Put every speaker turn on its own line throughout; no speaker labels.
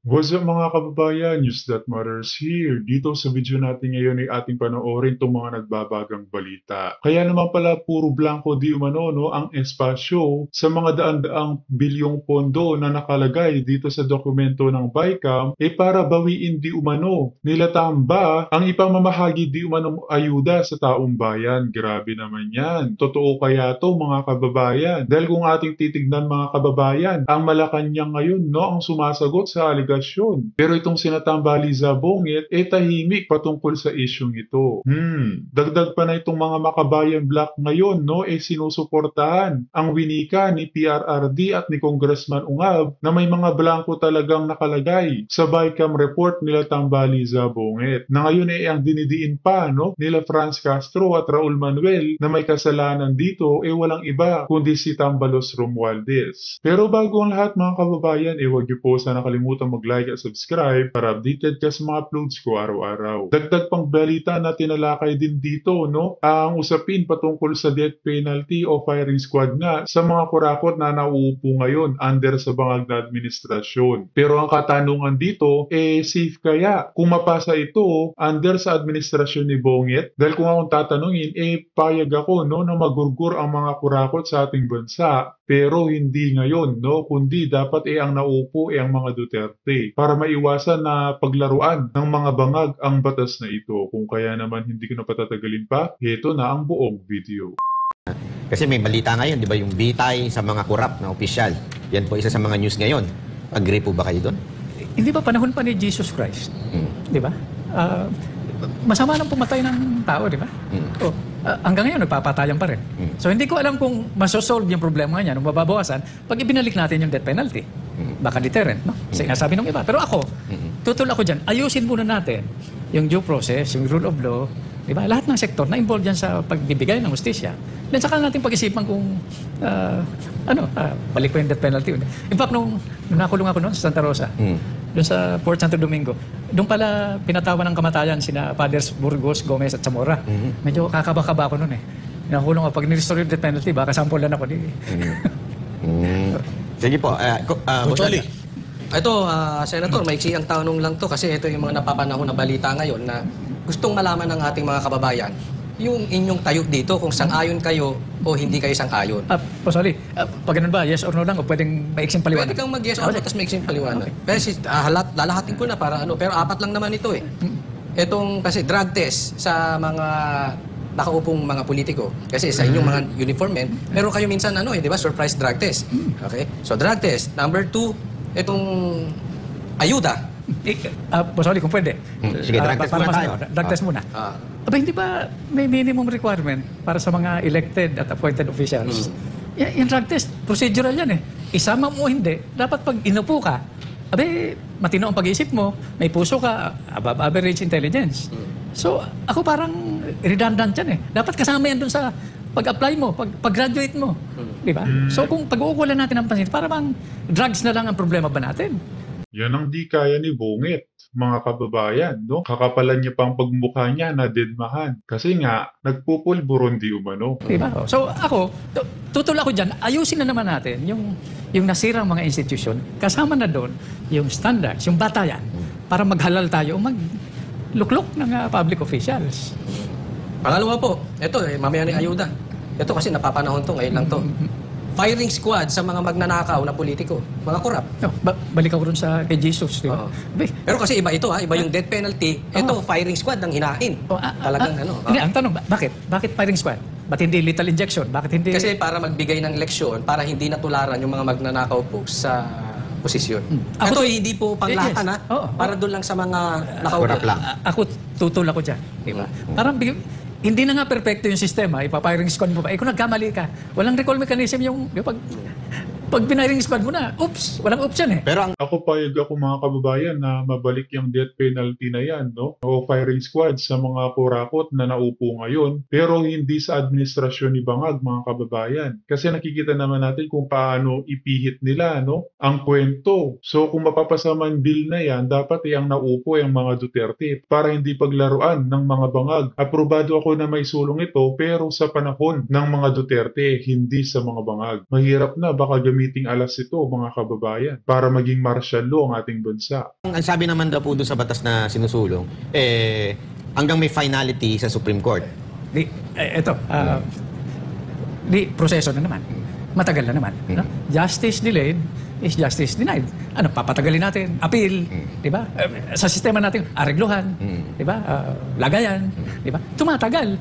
What's up mga kababayan? News that matters here. Dito sa video natin ngayon ay ating panoorin itong mga nagbabagang balita. Kaya naman pala puro blanco di umano no, ang espasyo sa mga daan-daang bilyong pondo na nakalagay dito sa dokumento ng BICAM para bawiin di umano nila tamba ang ipamamahagi di umano ayuda sa taong bayan. Grabe naman yan. Totoo kaya to mga kababayan? Dahil kung ating titignan mga kababayan, ang Malacanang ngayon no, ang sumasagot sa aligasyon. Pero itong sinatambali Zabongit, tahimik patungkol sa isyong ito. Dagdag pa na itong mga makabayan block ngayon, no, sinusuportahan ang winika ni PRRD at ni Congressman Ungab na may mga blanco talagang nakalagay sa BICAM report nila Tambali Zabongit. Na ngayon ang dinidiin pa, no, nila Franz Castro at Raul Manuel na may kasalanan dito, walang iba kundi si Tambalos Romualdez. Pero bago ang lahat mga kababayan, huwag niyo po sana kalimutan mag-like at subscribe para updated ka sa mga uploads ko araw-araw. Dagdag pang balita na tinalakay din dito, no, ang usapin patungkol sa death penalty o firing squad nga sa mga kurakot na nauupo ngayon under sa bangag na administrasyon. Pero ang katanungan dito, safe kaya kung mapasa ito under sa administrasyon ni Bongit? Dahil kung akong tatanungin, payag ako no, na magurgur ang mga kurakot sa ating bansa. Pero hindi ngayon, no, kundi dapat ang naupo ang mga Duterte para maiwasan na paglaruan ng mga bangag ang batas na ito. Kung kaya naman hindi ko na patatagalin pa, ito na ang buong video.
Kasi may balita ngayon, di ba, yung bitay sa mga kurap na opisyal. Yan po isa sa mga news ngayon. Agree po ba kayo doon?
Hindi ba panahon pa ni Jesus Christ? Di ba? Masama nang pumatay ng tao, di ba? Hanggang ngayon, nagpapatayan pa rin. So, hindi ko alam kung masosolve yung problema niya, nung mababawasan, pag ibinalik natin yung death penalty. Baka deterrent, no? Sa inasabi ng iba. Pero ako, tutol ako dyan, ayusin muna natin yung due process, yung rule of law, di ba? Lahat ng sektor na involved dyan sa pagbibigay ng hustisya. Then, saka natin pag-isipan kung, balik ko yung death penalty. In fact, nung nakulong ako sa Santa Rosa, doon sa Port Santo Domingo, doon pala pinatawan ng kamatayan sina Fathers Burgos, Gomez at Zamora. Medyo kakaba-kaba ako noon Nakulong ako. Pag nirestore yung death penalty, baka sampulan ako.
Sige po.
Actually, ito, Senator, maiksi ang tanong lang to kasi ito yung mga napapanahon na balita ngayon na gustong malaman ng ating mga kababayan yung inyong tayo dito kung sang-ayon kayo o hindi kayo sang-ayon.
Sorry, pag ganun ba, yes or no lang o pwedeng maiksing paliwanag?
Pwede kang mag-yes or no, tapos maiksing paliwanag. Pero lalahatin ko na para pero apat lang naman ito Itong kasi drug test sa mga nakaupong mga politiko. Kasi sa inyong mga uniform men, meron kayo minsan di ba, surprise drug test. Okay? So drug test. Number 2, itong ayuda.
Sorry, kung pwede.
Sige, drug test muna tayo.
Drug test muna. Hindi ba may minimum requirement para sa mga elected at appointed officials? Yung drug test, procedural yan Isama mo hindi, dapat pag inupo ka, matino ang pag-iisip mo, may puso ka, above average intelligence. So, ako parang redundant yan Dapat kasama yan dun sa pag-apply mo, pag-graduate mo. Di ba? So, kung pag-uukulan natin ang pansin, para bang drugs na lang ang problema ba natin?
Yan ang di kaya ni Bongit, mga kababayan, no? Kakapalan niya pang pagmukha niya na dedmahan. Kasi nga, nagpupulburon di umano.
Diba? So ako, tutol ako dyan, ayusin na naman natin yung nasirang mga institusyon, kasama na doon yung standards, yung batayan, para maghalal tayo, magluklok ng public officials.
Pangalawa po, ito mamaya ni ayuda. Ito kasi napapanahon to, ngayon lang to. Firing squad sa mga magnanakaw na politiko, mga korap.
Balik ako dun sa kay Jesus, di ba?
Pero kasi iba ito iba yung death penalty. Ito, firing squad ng hinain. Talagang
Hindi, ang tanong, bakit? Bakit firing squad? Ba't hindi lethal injection? Bakit hindi...
Kasi para magbigay ng leksyon, para hindi natularan yung mga magnanakaw po sa posisyon. Ito hindi po panglatan para doon lang sa mga nakaupo.
Ako, tutol ako dyan. Di ba? Parang hindi na nga perfecto yung sistema, ipa-firing squad mo pa. Kung nagkamali ka, walang recall mechanism yung pag pinaring squad mo na, oops, walang option
Pero
Ako payag ako mga kababayan na mabalik yung death penalty na yan, no? O firing squad sa mga kurakot na naupo ngayon, pero hindi sa administrasyon ni Bangag, mga kababayan. Kasi nakikita naman natin kung paano ipihit nila, no? Ang kwento. So kung mapapasaman bill na yan, dapat ang naupo ang mga Duterte para hindi paglaruan ng mga Bangag. Aprobado ako na may sulong ito, pero sa panahon ng mga Duterte, hindi sa mga Bangag. Mahirap na, baka gagamiting alas ito, mga kababayan, para maging martial law ang ating bansa.
Ang sabi naman daw po doon sa batas na sinusulong, hanggang may finality sa Supreme Court.
Proseso na naman. Matagal na naman. No? Justice delayed is justice denied. Ano, papatagalin natin, appeal, di ba? Sa sistema natin, aregluhan, di ba? Lagayan, di ba? Tumatagal.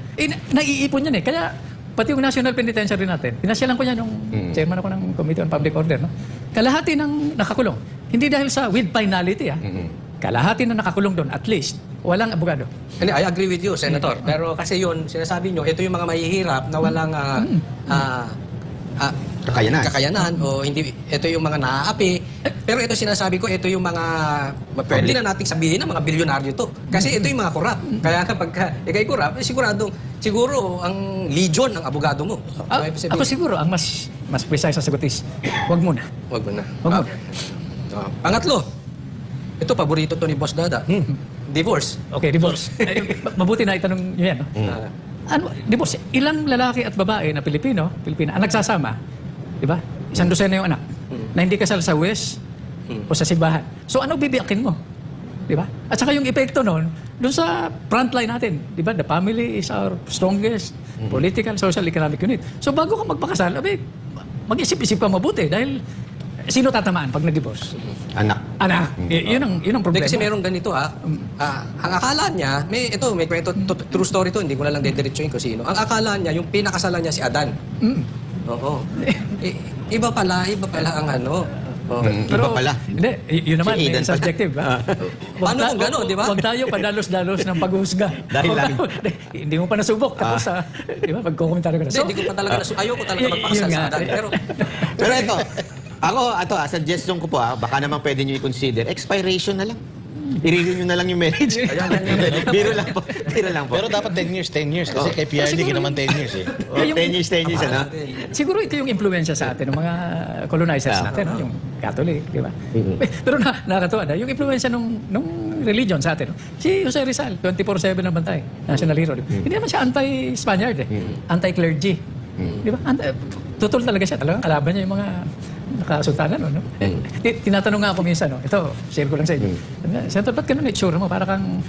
Naiipon yan eh. Kaya, pati yung National Penitentiary natin, pinasyalan ko yan nung chairman ako ng Committee on Public Order, no? Kalahati ng nakakulong. Hindi dahil sa with finality, kalahati na nakakulong doon, at least, walang abogado.
And I agree with you, Senator. Pero kasi yun, sinasabi nyo, ito yung mga mahihirap na walang kakayanan o hindi, ito yung mga naaapi. Pero ito sinasabi ko, ito yung mga, pwede na nating sabihin na mga bilyonaryo to. Kasi ito yung mga korap. Kaya kapag ikay korap, siguro ang legion ng abogado mo.
Ako siguro, ang mas precise na sagot is, wag muna.
Wag mo na.
Wag muna.
Pangatlo, ito paborito to ni Boss Dada. Divorce.
Okay, divorce. Mabuti na itanong nyo yan. No? Divorce, ilang lalaki at babae na Pilipina ang nagsasama, di ba? 100 na yung anak, na hindi kasal sa West o sa simbahan. So ano bibiyakin mo? Di ba? At saka yung epekto nun, dun sa frontline natin, di ba? The family is our strongest political, social, economic unit. So bago ka magpakasal, mag-isip-isip ka mabuti dahil sino tatamaan pag nag-divorce? Anak. Yun ang problema.
Kasi merong ganito ang akala niya, may kwento, true story to, hindi ko na lang dediretsuhin ko sino. Ang akala niya, yung pinakasalan niya si Adan. Oo. Iba pala ang ano.
Iba pala.
Hindi, yun naman,
Si Eden pala.
subjective.
Paano kung gano'n, di ba?
Huwag tayo padalos-dalos ng pag-uhusga.
Dahil lang.
Hindi mo pa nasubok. Tapos, di ba, pagkukomentaryo ka na.
Hindi ko pa talaga ayoko talaga magpakasal sa Adan.
Pero ito, suggestion ko po, baka naman pwede nyo i-consider, expiration na lang. I-renew nyo na lang yung marriage. Biro lang po.
Pero dapat 10 years. Kasi kay PRD, naman 10 years eh.
10 years, ano?
Siguro ito yung impluensya sa atin ng mga colonizers natin, no? Yung Catholic, di ba? Pero nakakatuwa na, yung impluensya nung religion sa atin. No? Si Jose Rizal, 24/7 ng bantay, national hero. Hindi naman siya anti-Spaniard, anti-clergy. Di ba? Tutol talaga siya. Talagang kalaban niya yung mga nakasultanan, no? Tinatanong nga ako minsan, no? Ito, share ko lang sa inyo. Senator, ba't ganun itsura mo? Para kang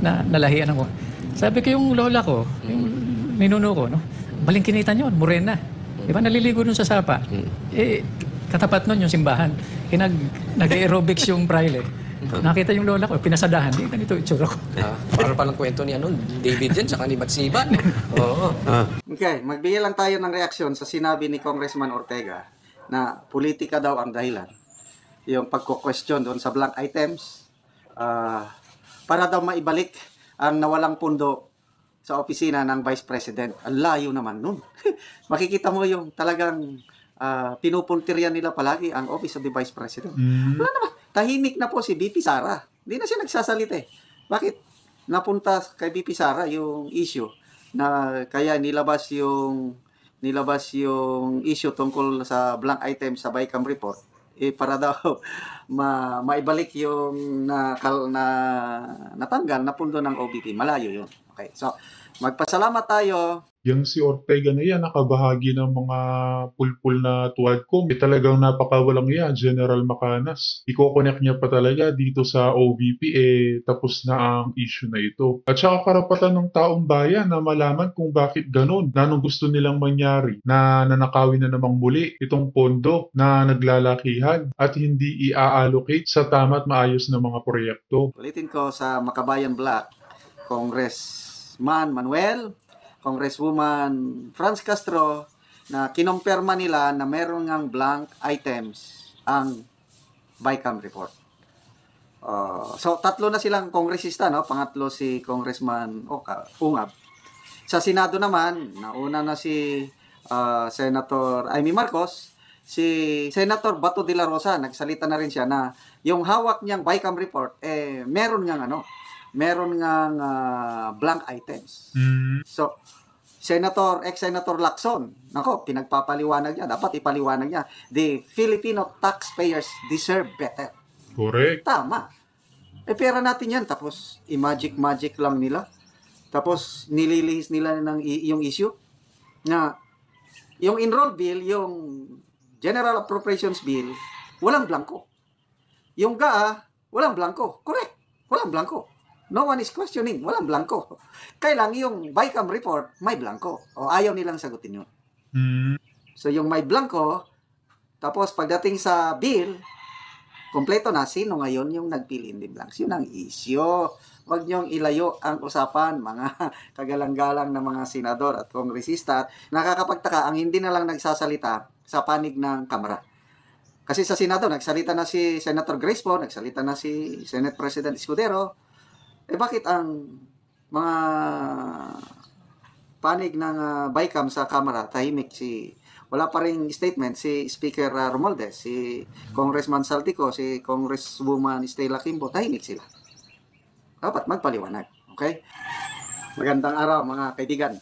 nalahian ako. Sabi ko, yung lola ko, yung ninuno ko, no? Balingkinitan yun, morena. Di ba? Naliligo dun sa sapa. Katapat nun yung simbahan. Nag-aerobics yung praile. Nakita yung lola ko, pinasadahan. Di ganito itsura ko.
Para palang kwento ni David Jen, saka ni Batsiban. Oo.
Okay, magbigay lang tayo ng reaksyon sa sinabi ni Congressman Ortega na politika daw ang dahilan. Yung pagko-question doon sa blank items, para daw maibalik ang nawalang pundo sa opisina ng Vice President. Ang layo naman nun. Makikita mo yung talagang pinupuntiryan nila palagi ang Office of the Vice President. Wala naman. Tahimik na po si VP Sara. Hindi na siya nagsasalita eh. Bakit napunta kay VP Sara yung issue na kaya nilabas yung issue tungkol sa blank item sa BICAM report para daw maibalik yung natanggal na pundo ng OBP. Malayo yun. Okay. So, magpasalamat tayo.
Yang si Ortega na yan, nakabahagi ng mga pulpul na tuwadcom. Talagang napakawalang yan, General Macanas. Iko-connect niya pa talaga dito sa OVP, tapos na ang issue na ito. At saka karapatan ng taong bayan na malaman kung bakit ganun, na anong gusto nilang mangyari, na nanakawin na namang muli itong pondo na naglalakihan at hindi i-allocate sa tama at maayos na mga proyekto.
Ulitin ko sa Makabayan Black, Congressman Manuel, Congresswoman Franz Castro, na kinumpirma nila na meron ngang blank items ang BICAM report. So, tatlo na silang kongresista, no? Pangatlo si Congressman Ungab. Sa Senado naman, nauna na si Senator Amy Marcos, si Senator Bato de la Rosa, nagsalita na rin siya na yung hawak niyang BICAM report, meron ngang blank items. So, ex-Senator Lacson, nako, pinagpapaliwanag niya, dapat ipaliwanag niya, the Filipino taxpayers deserve better.
Correct.
Tama. Pera natin yan, tapos i-magic lang nila. Tapos nililihis nila yung issue na yung enroll bill, yung General Appropriations Bill, walang blanco. Yung GAA, walang blanco. Correct. Walang blanco. No one is questioning. Walang blanco. Kailang yung BICAM report, may blanco. O ayaw nilang sagutin yun. So yung may blanco, tapos pagdating sa bill, kompleto na, sino ngayon yung nag-fill in the blanks? Yun ang issue. Huwag niyong ilayo ang usapan, mga kagalang-galang na mga senador at kongresista. Nakakapagtaka, ang hindi na lang nagsasalita sa panig ng Kamara. Kasi sa Senado, nagsalita na si Senator Grace Poe, nagsalita na si Senate President Escudero. Bakit ang mga panig ng BICAM sa Kamara, tahimik wala pa ring statement si Speaker Romualdez, si Congressman Saltico, si Congresswoman Stella Kimbo, tahimik sila. Dapat magpaliwanag. Okay? Magandang araw mga kaibigan.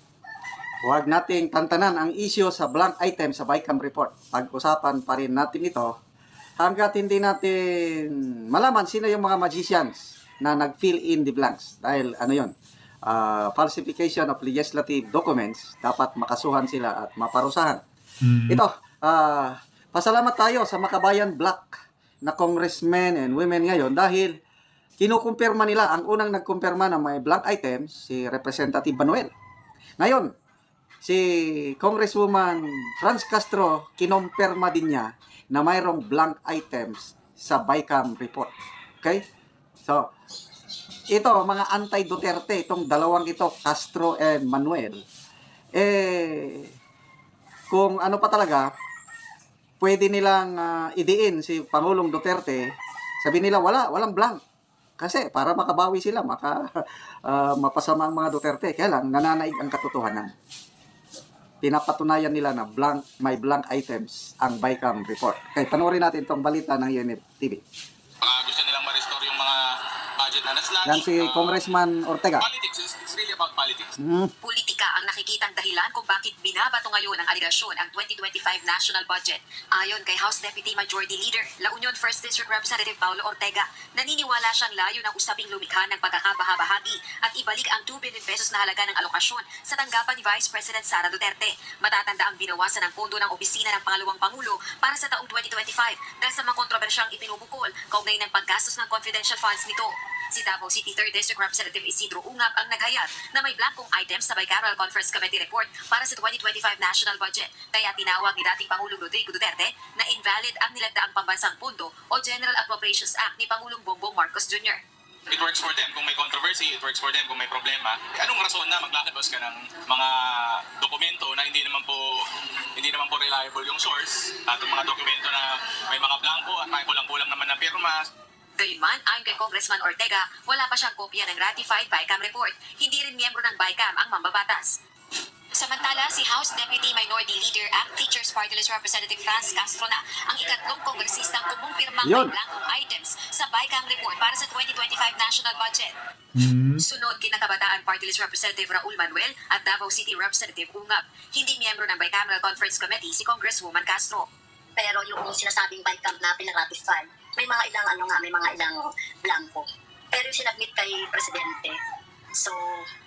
Huwag nating tantanan ang issue sa blank item sa BICAM report. Pag-usapan pa rin natin ito hanggat hindi natin malaman sino yung mga magicians na nag-fill in the blanks. Dahil ano yun, falsification of legislative documents, dapat makasuhan sila at maparusahan. Ito, pasalamat tayo sa Makabayan Black na congressmen and women ngayon dahil kinukumpirma nila, ang unang nagkumpirma na may blank items, si Representative Manuel. Ngayon, si Congresswoman Franz Castro, kinumpirma din niya na mayroong blank items sa BICAM report. Okay? So, ito, mga anti-Duterte, itong dalawang ito, Castro and Manuel, kung ano pa talaga, pwede nilang idiin si Pangulong Duterte, sabi nila, walang blank. Kasi para makabawi sila, mapasama ang mga Duterte. Kaya lang, nananaig ang katotohanan. Pinapatunayan nila na may blank items ang BICAM report. Kaya panoorin natin itong balita ng UNF TV.
Gusto nilang ma-restore yung mga budget na naslagi.
Yan si Congressman Ortega.
Politics, it's really about politics.
Politika ang nakikitang dahilan kung bakit binabato ngayon ang aligasyon ang 2025 national budget. Ayon kay House Deputy Majority Leader, La Union 1st District Representative Paulo Ortega, naniniwala siyang layo ng usaping lumikha ng pagkakabahabahagi at ibalik ang 2 billion pesos na halaga ng alokasyon sa tanggapan ni Vice President Sara Duterte. Matatanda ang binawasan ng pondo ng opisina ng Pangalawang Pangulo para sa taong 2025 dahil sa mga kontrobersyang ipinubukol kaugnay ng paggastos ng confidential funds nito. Si Davao City 3rd District Representative Isidro Ungab ang naghayag na may blankong items sa Bicameral Conference Committee report para sa 2025 national budget. Kaya tinawag ni dating Pangulong Rodrigo Duterte na invalid ang nilagdaang pambansang pondo o General Appropriations Act ni Pangulong Bongbong Marcos Jr.
It works for them kung may controversy, it works for them kung may problema. Anong rason na maglalabas ka ng mga dokumento na hindi naman po reliable yung source at yung mga dokumento na may mga blanco at may kulang-kulang naman na pirma.
Gayunman, ayon kay Congressman Ortega, wala pa siyang kopya ng ratified BICAM report. Hindi rin miyembro ng BICAM ang mambabatas. Samantala, si House Deputy Minority Leader at Teachers Party List Representative Franz Castro na ang ikatlong kongresistang kumumpirmang may blankong items sa BICAM report para sa 2025 national budget. Sunod, kinakabataan Party List Representative Raul Manuel at Davao City Representative Ungab. Hindi miyembro ng Bicameral Conference Committee si Congresswoman Castro.
Pero yung sinasabing BICAM na pinaratify, may mga ilang blanco. Pero yung sinabmit kay Presidente, so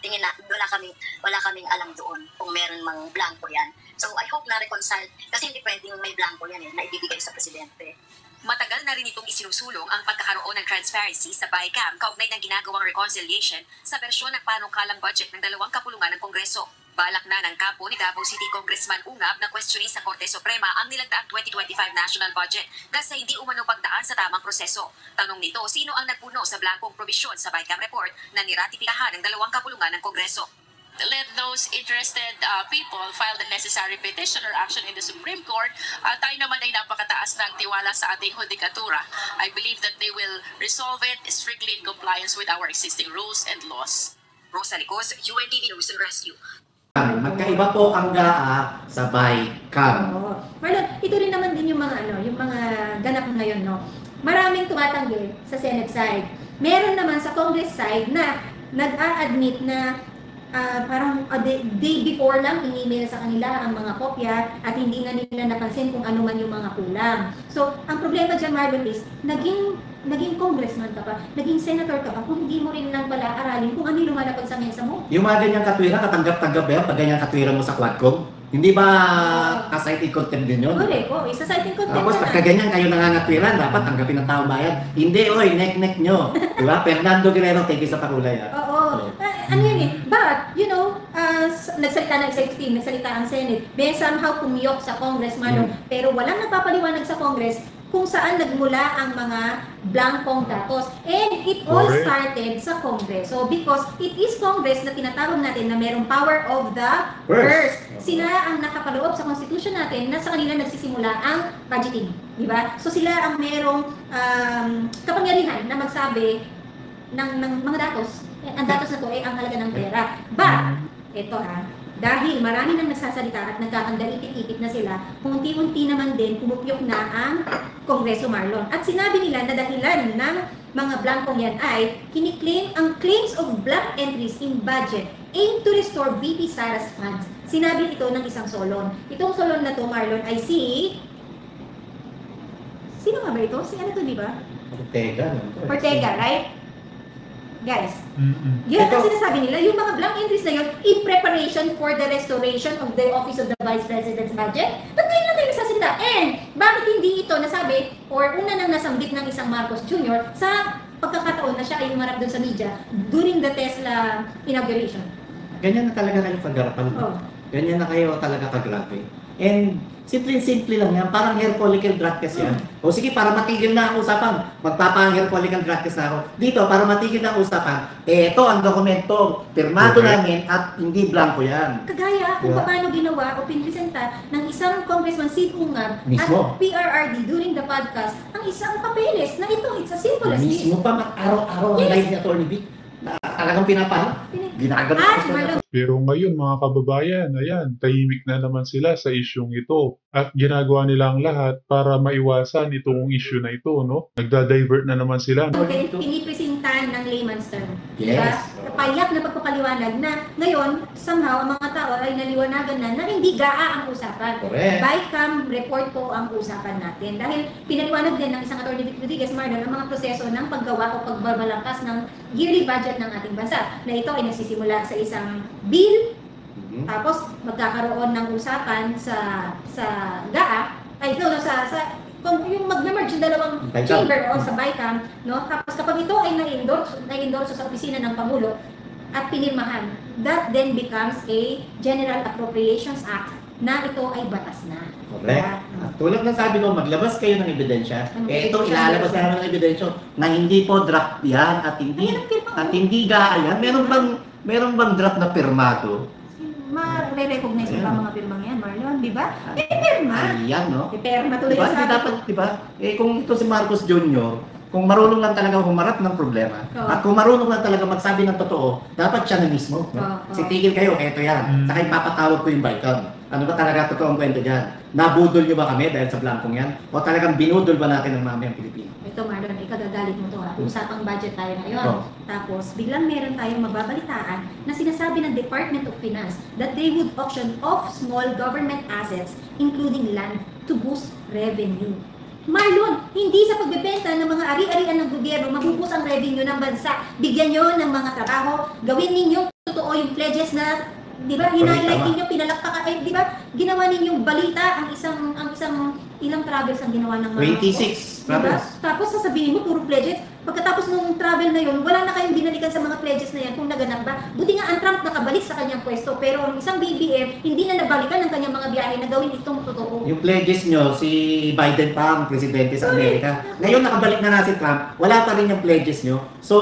tingin na wala kaming alam doon kung meron mang blanco yan. So I hope na reconcile kasi hindi pwedeng may blanco yan na ibibigay sa Presidente.
Matagal na rin itong isinusulong ang pagkakaroon ng transparency sa BICAM kaugnay ng ginagawang reconciliation sa bersyon ng panukalang budget ng dalawang kapulungan ng Kongreso. Balak na ng kampo ni Davao City Congressman Ungab na questionin sa Korte Suprema ang nilagdaang 2025 national budget dahil sa hindi umano pagdaan sa tamang proseso. Tanong nito, sino ang nagpuno sa blankong probisyon sa BICAM report na niratipikahan ng dalawang kapulungan ng Kongreso?
Let those interested people file the necessary petition or action in the Supreme Court. Tayo naman ay napakataas ng tiwala sa ating hudikatura. I believe that they will resolve it strictly in compliance with our existing rules and laws.
Rosa Licos, UNTV News and Rescue.
Magkaiba po ang GAA sa BICAM.
Oo. Marlon, ito rin naman din yung mga ganap ngayon, no. Maraming tumatanggi sa Senate side. Meron naman sa Congress side na nag-a-admit na parang day before lang in-email sa kanila ang mga kopya at hindi nga nila napansin kung ano man yung mga kulang. So, ang problema dyan, Marlon, is naging congressman ka pa, naging senator ka pa, kung hindi mo rin lang pala aralin kung ano yung lumalapag sa mesa mo.
Yung mga ganyang katwira, katanggap-tanggap ba yan pag ganyang katwira mo sa Quadcom? Hindi ba cited contempt din yun?
Correct, isa citing contempt
Tapos
na.
pagka ganyan kayo nangangatwiran, dapat tanggapin ng taong bayan. Hindi, oy, neck nyo. Diba? Fernando Guerrero, thank you sa pakulay.
Oo. Ano yun eh. But, you know, nagsalita ng executive, nagsalita ang Senate, may somehow pumiyok sa Congress, Marlon, pero walang nagpapaliwanag sa Congress kung saan nagmula ang mga blankong datos. And it all started sa Congress. So, because it is Congress na tinatawag natin na merong power of the purse. Sila ang nakapaloob sa Constitution natin na sa kanila nagsisimula ang budgeting. Diba? So, sila ang merong kapangyarihan na magsabi ng mga datos. Ang datos na to ay ang halaga ng pera. But, ito dahil marami nang nagsasalita at nagkakandalipit-ipit na sila, unti-unti naman din pumupyok na ang Kongreso, Marlon. At sinabi nila na dahilan ng mga blankong yan ay kiniklaim ang claims of blank entries in budget aim to restore VP Sara's funds. Sinabi ito ng isang solon. Itong solon na to, Marlon, ay sino nga ba ito? Si ano to, di ba? Ortega, right? Guys, yun ang sinasabi nila, yung mga blank entries na yun, in preparation for the restoration of the Office of the Vice President's budget, ba't ngayon lang kayo nagsasalita? And, bakit hindi ito nasabi, or una nang nasambit ng isang Marcos Jr. sa pagkakataon na siya ay umarap doon sa media during the Tesla inauguration?
Ganyan na talaga kayo kagarapan. Ganyan na kayo talaga kagrabe. And, simple lang yan. Parang hair follicle drug test yan. O sige, para matigil na ang usapan, magpapa-hair follicle drug test na ako. Dito, para matigil na ang usapan, ito ang dokumento, pirmado namin at hindi blanco yan.
Kagaya kung paano ginawa o pinresenta ng isang Congressman Sid Ungab at PRRD during the podcast ang isang papeles na ito, it's as simple as this.
Mismo pa, araw-araw ang live ni Atty. Vic. Talagang pinapahal. Ginagawa ko.
Pero ngayon mga kababayan, ayan, tahimik na naman sila sa isyong ito. At ginagawa nila ang lahat para maiwasan itong issue na ito, no? Nagda-divert na naman sila.
Okay, pinipresentan ng layman's term.
Yes.
Diba? Payak na pagpapaliwanag na ngayon, somehow, ang mga tao ay naliwanagan na hindi gaa ang usapan.
Correct.
Bycam report po ang usapan natin. Dahil pinaliwanag din ng isang Atty. Vic Rodriguez, Marlon, ang mga proseso ng paggawa o pagbabalangkas ng yearly budget ng ating bansa. Na ito ay nagsisimula sa isang bill, tapos magkakaroon ng usapan sa GAA, yung mag-merge yung dalawang chamber o sa BICAM, no? Tapos kapag ito ay na-endorse sa opisina ng Pangulo at pinirmahan, that then becomes a General Appropriations Act na ito ay batas na.
Correct. Tulad ng sabi ko, maglabas kayo ng ebidensya. Ito, ilalabas na namin ng ebidensya na hindi po draft yan at hindi GAA yan. Meron bang draft na pirmado?
Ma-recognize mo ba mga pirmang yan, Marlon? Di ba? Pirma.
Ayan, no?
Pirma tuloy
diba?
sa
Dapat, diba? Kung ito si Marcos Jr., kung marunong lang talaga humarap ng problema, at kung marunong lang talaga magsabi ng totoo, dapat siya na mismo. No? Sitigil kayo, eto yan. Saka ipapatawag ko yung BICAM. Ano ba talaga totoo ang kwento dyan? Nabudol nyo ba kami dahil sa blankong yan? O talagang binudol ba natin ang mamayang Pilipino?
Ito, Marlon, ikagagalit mo to ha. Usapang budget tayo ngayon. Tapos, biglang meron tayong mababalitaan na sinasabi ng Department of Finance that they would auction off small government assets, including land, to boost revenue. Marlon, hindi sa pagbebenta ng mga ari-arian ng gobyerno mabubus ang revenue ng bansa. Bigyan nyo ng mga trabaho, gawin ninyo totoo yung pledges na, di ba, hinighlight ninyo, pinalakpakan, di ba, ginawa ninyong balita ang isang ilang travels ang ginawa ng mga
26 travels.
Tapos sasabihin mo, puro pledges. Pagkatapos nung travel na yun, wala na kayong binalikan sa mga pledges na yan kung naganap ba. Buti nga ang Trump nakabalik sa kanyang pwesto, pero ang isang BBM, hindi na nabalikan ng kanyang mga biyahe na gawin itong totoo.
Yung pledges nyo, si Biden pa ang presidente sa Amerika. Ngayon nakabalik na si Trump, wala pa rin yung pledges nyo. So,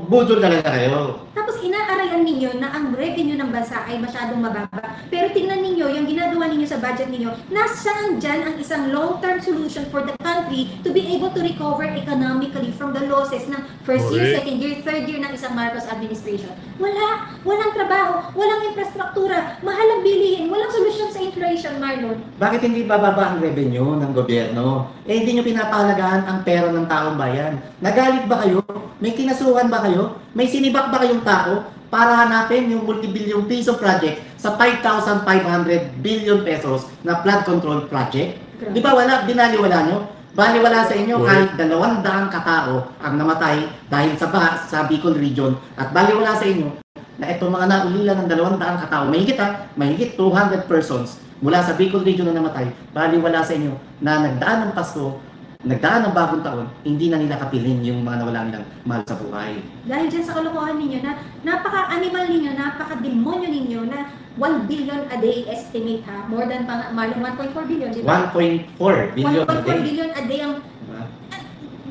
budol talaga kayo.
Tapos inaarayan ninyo na ang revenue ng bansa ay masyadong mababa. Pero tingnan ninyo, yung ginagawa ninyo sa budget ninyo, nasaan dyan ang isang long-term solution for the country to be able to recover economically from the losses ng first year, second year, third year ng isang Marcos administration. Walang trabaho, walang infrastruktura, mahal ang bilihin, walang solusyon sa inflation, Marlon.
Bakit hindi bababa ang revenue ng gobyerno? Hindi nyo pinapahalagaan ang pera ng taong bayan. Nagalit ba kayo? May kinasuhan ba kayo? May sinibak ba kayong tao para hanapin yung multi-billion piso project sa 5,500 billion pesos na flood control project? Di ba binaliwala nyo? Baliwala sa inyo kahit 200 katao ang namatay dahil sa Bicol region at baliwala sa inyo na itong mga naulila ng 200 katao, mahigit 200 persons mula sa Bicol Region na namatay, baliwala sa inyo na nagdaan ng Pasko, nagdaan ng bagong taon, hindi na nila kapiling yung mga nawala nilang mahal sa buhay.
Dahil dyan sa kalokohan ninyo na napaka-animal ninyo, napaka-demonyo ninyo na 1 billion a day estimate ha. More than Marlon, 1.4 billion, di ba?
1.4 billion a
1.4
day.
billion a day ang...
Diba?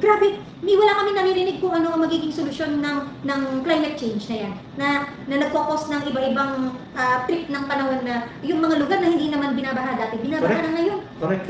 Grabe, wala kami naririnig kung ano ang magiging solusyon ng climate change na yan. Na nagkokos ng iba-ibang trip ng panahon na yung mga lugar na hindi naman binabaha dati, binabaha na ngayon.
Correct.